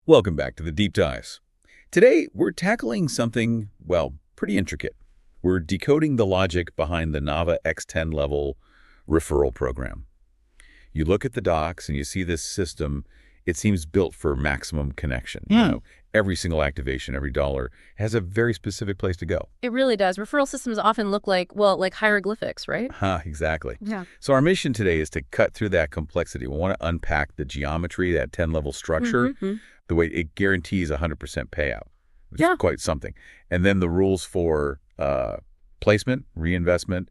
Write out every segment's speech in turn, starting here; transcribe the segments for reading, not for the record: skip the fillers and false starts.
Welcome back to the Deep Dives. Today, we're tackling something, well, pretty intricate. We're decoding the logic behind the Nava X10 level referral program. You look at the docs and you see this system, it seems built for maximum connection. Every single activation, every dollar has a very specific place to go. It really does. Referral systems often look like, well, like hieroglyphics, right? Exactly. Yeah. So our mission today is to cut through that complexity. We want to unpack the geometry, that 10-level structure, the way it guarantees 100% payout, which is quite something. And then the rules for placement, reinvestment,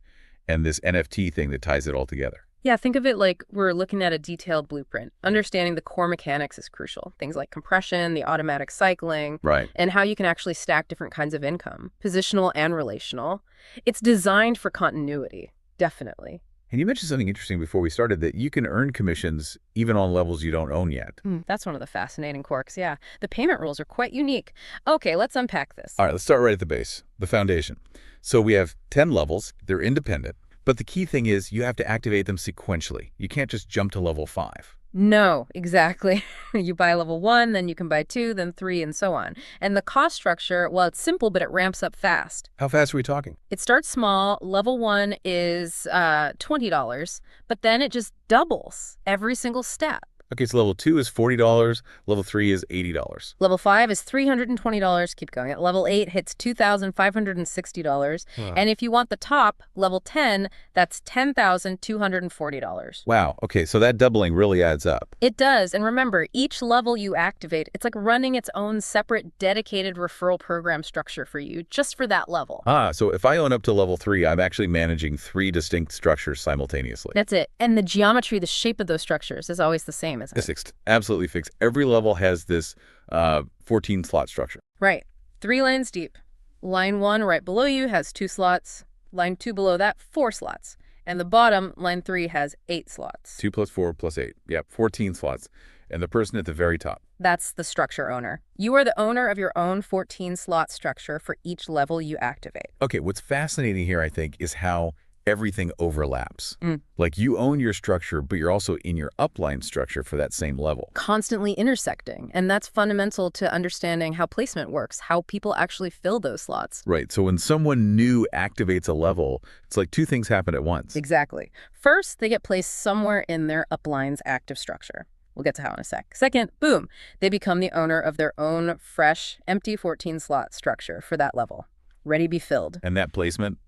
and this NFT thing that ties it all together. Yeah, think of it like we're looking at a detailed blueprint. Understanding the core mechanics is crucial. Things like compression, the automatic cycling, and how you can actually stack different kinds of income, positional and relational. It's designed for continuity, definitely. And you mentioned something interesting before we started, that you can earn commissions even on levels you don't own yet. That's one of the fascinating quirks, yeah. The payment rules are quite unique. Okay, let's unpack this. All right, let's start right at the base, the foundation. So we have 10 levels. They're independent. But the key thing is you have to activate them sequentially. You can't just jump to level 5. No, exactly. You buy level 1, then you can buy 2, then 3, and so on. And the cost structure, well, it's simple, but it ramps up fast. How fast are we talking? It starts small. Level 1 is $20, but then it just doubles every single step. Okay, so level 2 is $40. Level 3 is $80. Level 5 is $320. Keep going. At level 8 hits $2,560. And if you want the top, level 10, that's $10,240. Wow. Okay, so that doubling really adds up. It does. And remember, each level you activate, it's like running its own separate, dedicated referral program structure for you, just for that level. So if I own up to level 3, I'm actually managing 3 distinct structures simultaneously. That's it. And the geometry, the shape of those structures is always the same. It's absolutely fixed. Every level has this 14-slot structure. Right. 3 lines deep. Line 1 right below you has 2 slots. Line 2 below that, 4 slots. And the bottom, line 3, has 8 slots. 2 plus 4 plus 8. Yep, 14 slots. And the person at the very top. That's the structure owner. You are the owner of your own 14-slot structure for each level you activate. Okay, what's fascinating here, I think, is how everything overlaps. Like you own your structure, but you're also in your upline structure for that same level. Constantly intersecting. And that's fundamental to understanding how placement works, how people actually fill those slots. Right. So when someone new activates a level, it's like 2 things happen at once. Exactly. First, they get placed somewhere in their upline's active structure. We'll get to how in a sec. Second, boom, they become the owner of their own fresh, empty 14-slot structure for that level. Ready to be filled. And that placement?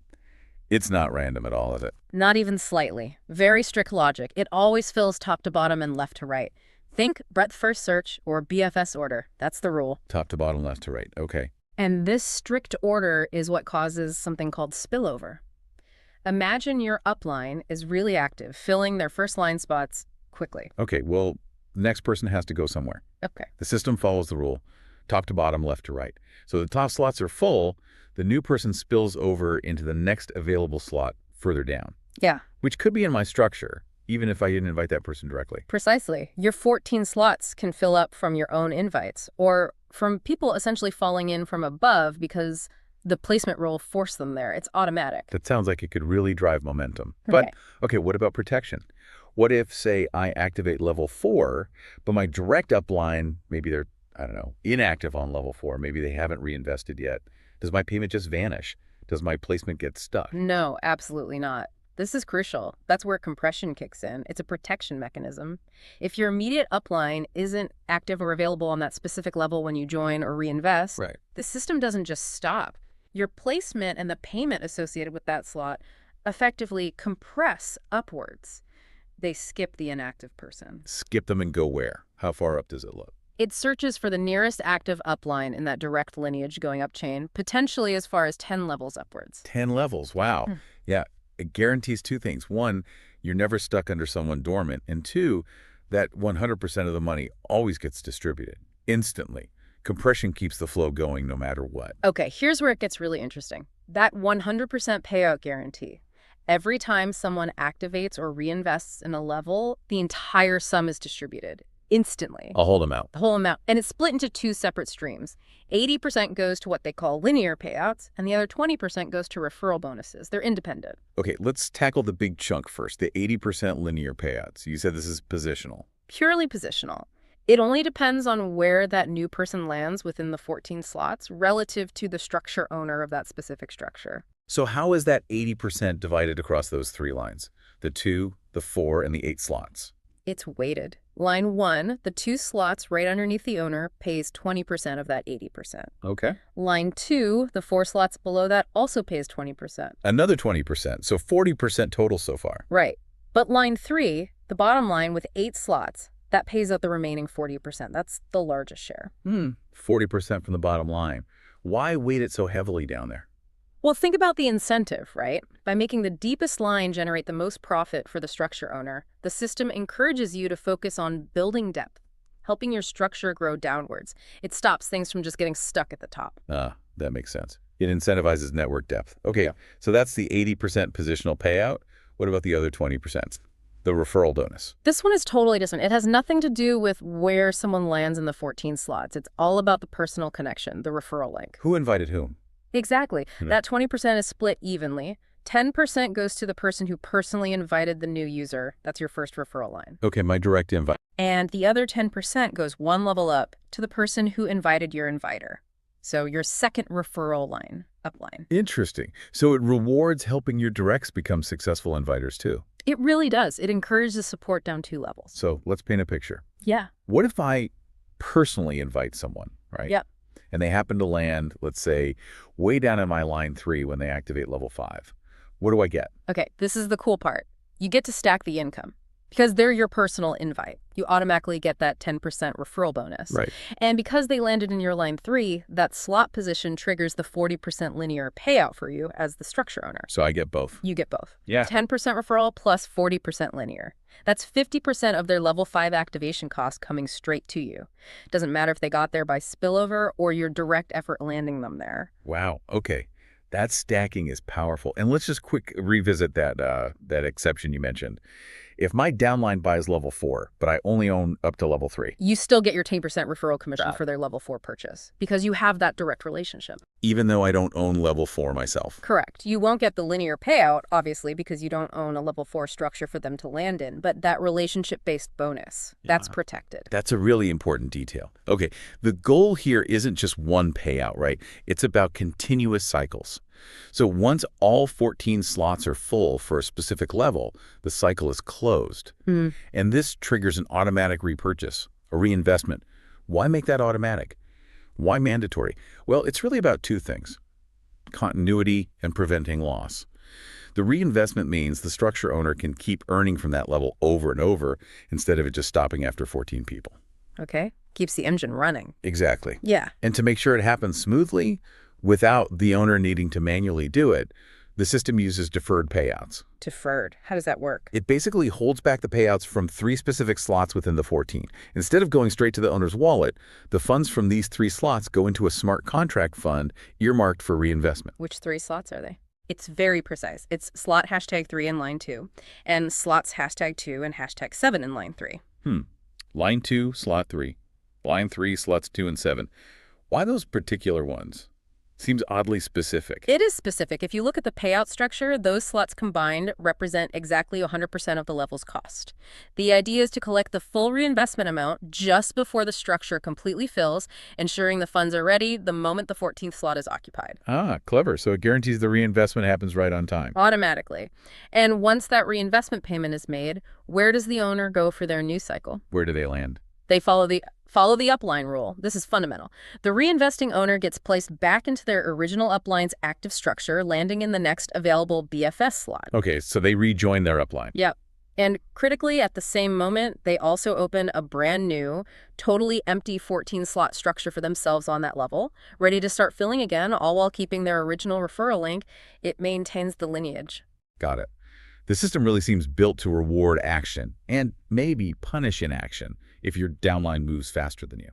It's not random at all, is it? Not even slightly. Very strict logic. It always fills top to bottom and left to right. Think breadth first search or BFS order. That's the rule. Top to bottom, left to right. Okay. And this strict order is what causes something called spillover. Imagine your upline is really active, filling their first line spots quickly. Okay, well, the next person has to go somewhere. Okay. The system follows the rule, top to bottom, left to right. So the top slots are full. The new person spills over into the next available slot further down. Yeah. Which could be in my structure, even if I didn't invite that person directly. Precisely. Your 14 slots can fill up from your own invites or from people essentially falling in from above because the placement rule forced them there. It's automatic. That sounds like it could really drive momentum. But, okay, what about protection? What if, say, I activate level 4, but my direct upline, maybe they're, inactive on level 4. Maybe they haven't reinvested yet. Does my payment just vanish? Does my placement get stuck? No, absolutely not. This is crucial. That's where compression kicks in. It's a protection mechanism. If your immediate upline isn't active or available on that specific level when you join or reinvest, the system doesn't just stop. Your placement and the payment associated with that slot effectively compress upwards. They skip the inactive person. Skip them and go where? How far up does it look? It searches for the nearest active upline in that direct lineage going up chain, potentially as far as 10 levels upwards. 10 levels, wow. Yeah, it guarantees 2 things. 1, you're never stuck under someone dormant. And 2, that 100% of the money always gets distributed instantly. Compression keeps the flow going no matter what. Okay, here's where it gets really interesting. That 100% payout guarantee. Every time someone activates or reinvests in a level, the entire sum is distributed. Instantly. A whole amount. The whole amount. And it's split into 2 separate streams. 80% goes to what they call linear payouts, and the other 20% goes to referral bonuses. They're independent. Okay, let's tackle the big chunk first, the 80% linear payouts. You said this is positional. Purely positional. It only depends on where that new person lands within the 14 slots relative to the structure owner of that specific structure. So how is that 80% divided across those 3 lines? The 2, the 4, and the 8 slots. It's weighted. Line 1, the 2 slots right underneath the owner, pays 20% of that 80%. Okay. Line 2, the 4 slots below that, also pays 20%. Another 20%, so 40% total so far. Right. But line 3, the bottom line with 8 slots, that pays out the remaining 40%. That's the largest share. 40% from the bottom line. Why weight it so heavily down there? Well, think about the incentive, right? By making the deepest line generate the most profit for the structure owner, the system encourages you to focus on building depth, helping your structure grow downwards. It stops things from just getting stuck at the top. That makes sense. It incentivizes network depth. Okay, Yeah. So that's the 80% positional payout. What about the other 20%? The referral bonus. This one is totally different. It has nothing to do with where someone lands in the 14 slots. It's all about the personal connection, the referral link. Who invited whom? Exactly. That 20% is split evenly. 10% goes to the person who personally invited the new user. That's your first referral line. Okay, my direct invite. And the other 10% goes one level up to the person who invited your inviter. So your second referral line, upline. Interesting. So it rewards helping your directs become successful inviters too. It really does. It encourages support down 2 levels. So let's paint a picture. Yeah. What if I personally invite someone, right? Yep. And they happen to land, let's say, way down in my line 3 when they activate level 5. What do I get? Okay, this is the cool part. You get to stack the income. Because they're your personal invite, you automatically get that 10% referral bonus. Right. And because they landed in your line 3, that slot position triggers the 40% linear payout for you as the structure owner. So I get both. You get both. Yeah. 10% referral plus 40% linear. That's 50% of their level 5 activation cost coming straight to you. Doesn't matter if they got there by spillover or your direct effort landing them there. Wow. Okay. That stacking is powerful. And let's just quick revisit that exception you mentioned. If my downline buys level 4, but I only own up to level 3. You still get your 10% referral commission for their level 4 purchase because you have that direct relationship. Even though I don't own level 4 myself. Correct. You won't get the linear payout, obviously, because you don't own a level 4 structure for them to land in, but that relationship-based bonus, that's protected. That's a really important detail. Okay, the goal here isn't just one payout, right? It's about continuous cycles. So once all 14 slots are full for a specific level, the cycle is closed. And this triggers an automatic repurchase, a reinvestment. Why make that automatic? Why mandatory? Well, it's really about 2 things: continuity and preventing loss. The reinvestment means the structure owner can keep earning from that level over and over instead of it just stopping after 14 people. Okay. Keeps the engine running. Exactly. Yeah. And to make sure it happens smoothly, without the owner needing to manually do it, the system uses deferred payouts. Deferred. How does that work? It basically holds back the payouts from 3 specific slots within the 14. Instead of going straight to the owner's wallet, the funds from these 3 slots go into a smart contract fund earmarked for reinvestment. Which 3 slots are they? It's very precise. It's slot #3 in line 2, and slots #2 and #7 in line 3. Line 2, slot 3. Line 3, slots 2 and 7. Why those particular ones? Seems oddly specific. It is specific. If you look at the payout structure, those slots combined represent exactly 100% of the level's cost. The idea is to collect the full reinvestment amount just before the structure completely fills, ensuring the funds are ready the moment the 14th slot is occupied. Clever. So it guarantees the reinvestment happens right on time. Automatically. And once that reinvestment payment is made, where does the owner go for their new cycle? Where do they land? They follow the upline rule. This is fundamental. The reinvesting owner gets placed back into their original upline's active structure, landing in the next available BFS slot. Okay, so they rejoin their upline. Yep. And critically, at the same moment, they also open a brand new, totally empty 14-slot structure for themselves on that level, ready to start filling again, all while keeping their original referral link. It maintains the lineage. Got it. The system really seems built to reward action and maybe punish inaction if your downline moves faster than you,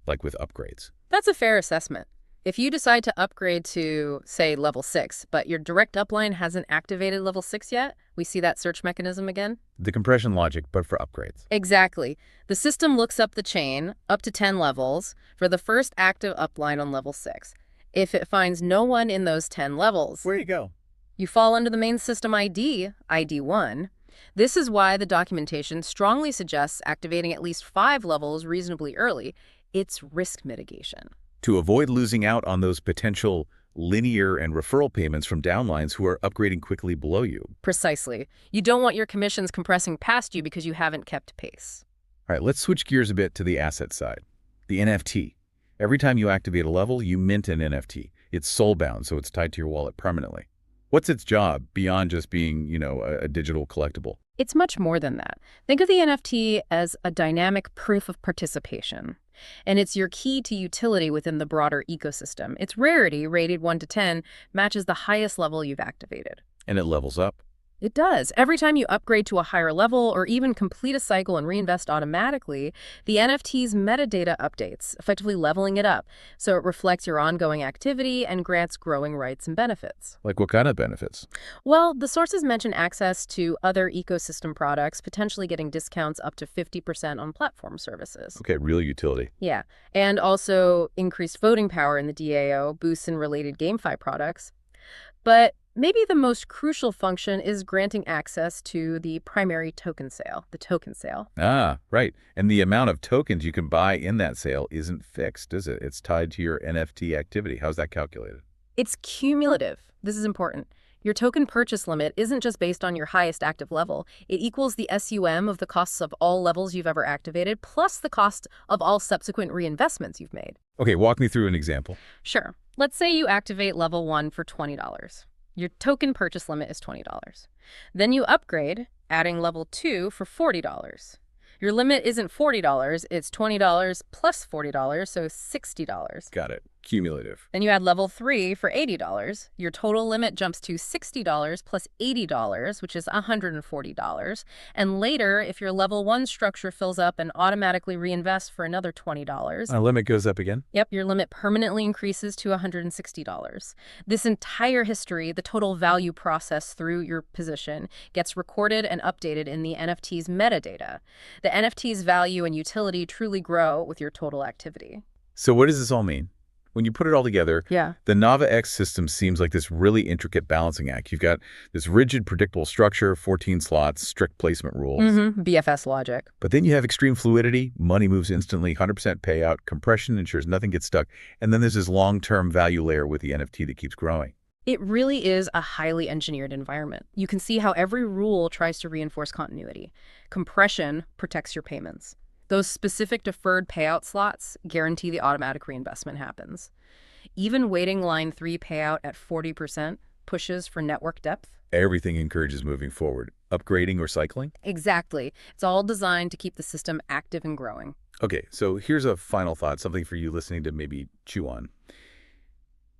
like with upgrades. That's a fair assessment. If you decide to upgrade to, say, level 6, but your direct upline hasn't activated level 6 yet, we see that search mechanism again? The compression logic, but for upgrades. Exactly. The system looks up the chain, up to 10 levels, for the first active upline on level 6. If it finds no one in those 10 levels, Where you go? you fall under the main system ID, ID 1. This is why the documentation strongly suggests activating at least 5 levels reasonably early. It's risk mitigation. To avoid losing out on those potential linear and referral payments from downlines who are upgrading quickly below you. Precisely. You don't want your commissions compressing past you because you haven't kept pace. All right, let's switch gears a bit to the asset side. The NFT. Every time you activate a level, you mint an NFT. It's soul-bound, so it's tied to your wallet permanently. What's its job beyond just being, a digital collectible? It's much more than that. Think of the NFT as a dynamic proof of participation. And it's your key to utility within the broader ecosystem. Its rarity, rated 1 to 10, matches the highest level you've activated. And it levels up. It does. Every time you upgrade to a higher level or even complete a cycle and reinvest automatically, the NFT's metadata updates, effectively leveling it up, so it reflects your ongoing activity and grants growing rights and benefits. Like what kind of benefits? Well, the sources mention access to other ecosystem products, potentially getting discounts up to 50% on platform services. Okay, real utility. Yeah, and also increased voting power in the DAO, boosts in related GameFi products. But maybe the most crucial function is granting access to the primary token sale, the token sale. Ah, right. And the amount of tokens you can buy in that sale isn't fixed, is it? It's tied to your NFT activity. How's that calculated? It's cumulative. This is important. Your token purchase limit isn't just based on your highest active level. It equals the SUM of the costs of all levels you've ever activated, plus the cost of all subsequent reinvestments you've made. Okay, walk me through an example. Sure. Let's say you activate level 1 for $20. Your token purchase limit is $20. Then you upgrade, adding level 2 for $40. Your limit isn't $40, it's $20 plus $40, so $60. Got it. Cumulative. Then you add level 3 for $80. Your total limit jumps to $60 plus $80, which is $140. And later, if your level 1 structure fills up and automatically reinvests for another $20. Our limit goes up again? Yep, your limit permanently increases to $160. This entire history, the total value process through your position, gets recorded and updated in the NFT's metadata. The NFT's value and utility truly grow with your total activity. So what does this all mean? When you put it all together, the Nava X system seems like this really intricate balancing act. You've got this rigid, predictable structure, 14 slots, strict placement rules. BFS logic. But then you have extreme fluidity, money moves instantly, 100% payout, compression ensures nothing gets stuck, and then there's this long-term value layer with the NFT that keeps growing. It really is a highly engineered environment. You can see how every rule tries to reinforce continuity. Compression protects your payments. Those specific deferred payout slots guarantee the automatic reinvestment happens. Even waiting line 3 payout at 40% pushes for network depth. Everything encourages moving forward, upgrading or cycling? Exactly. It's all designed to keep the system active and growing. Okay, so here's a final thought, something for you listening to maybe chew on.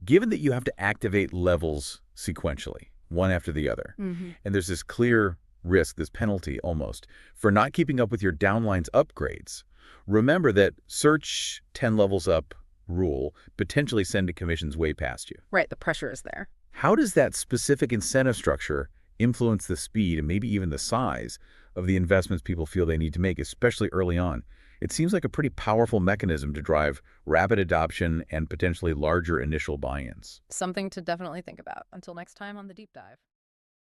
Given that you have to activate levels sequentially, one after the other, and there's this clear risk, this penalty almost, for not keeping up with your downline's upgrades, remember that search 10 levels up rule potentially send commissions way past you. Right, the pressure is there. How does that specific incentive structure influence the speed and maybe even the size of the investments people feel they need to make, especially early on? It seems like a pretty powerful mechanism to drive rapid adoption and potentially larger initial buy-ins. Something to definitely think about. Until next time on The Deep Dive.